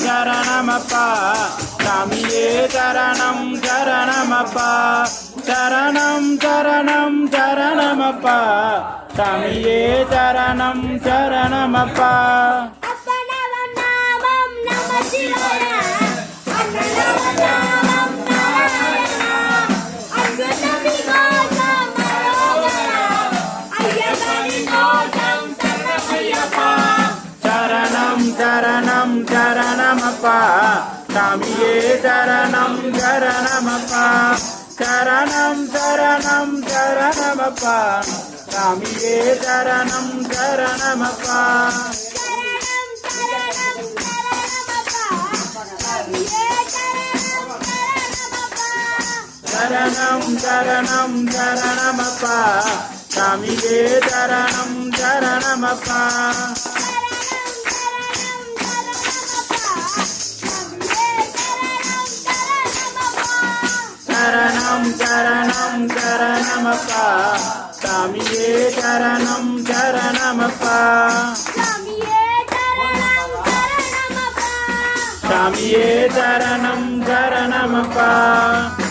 சரணமப்பா சாமியே சரணம் சரணமப்பா சரணம் சரணம் சரணமப்பா சாமியே சரணம் சரணமப்பா சரணம் சரணமப்பா சாமியே சரணம் சரணமப்பா சரணம் சரணம் சரணமப்பா சாமியே சரணம் சரணமப்பா சரணம் சரணம் சரணமப்பா சாமியே சரணம் சரணமப்பா சரணம் சரணம் சரணமப்பா சாமியே சரணம் சரணமப்பா சாமியே சரணம் சரணமப்பா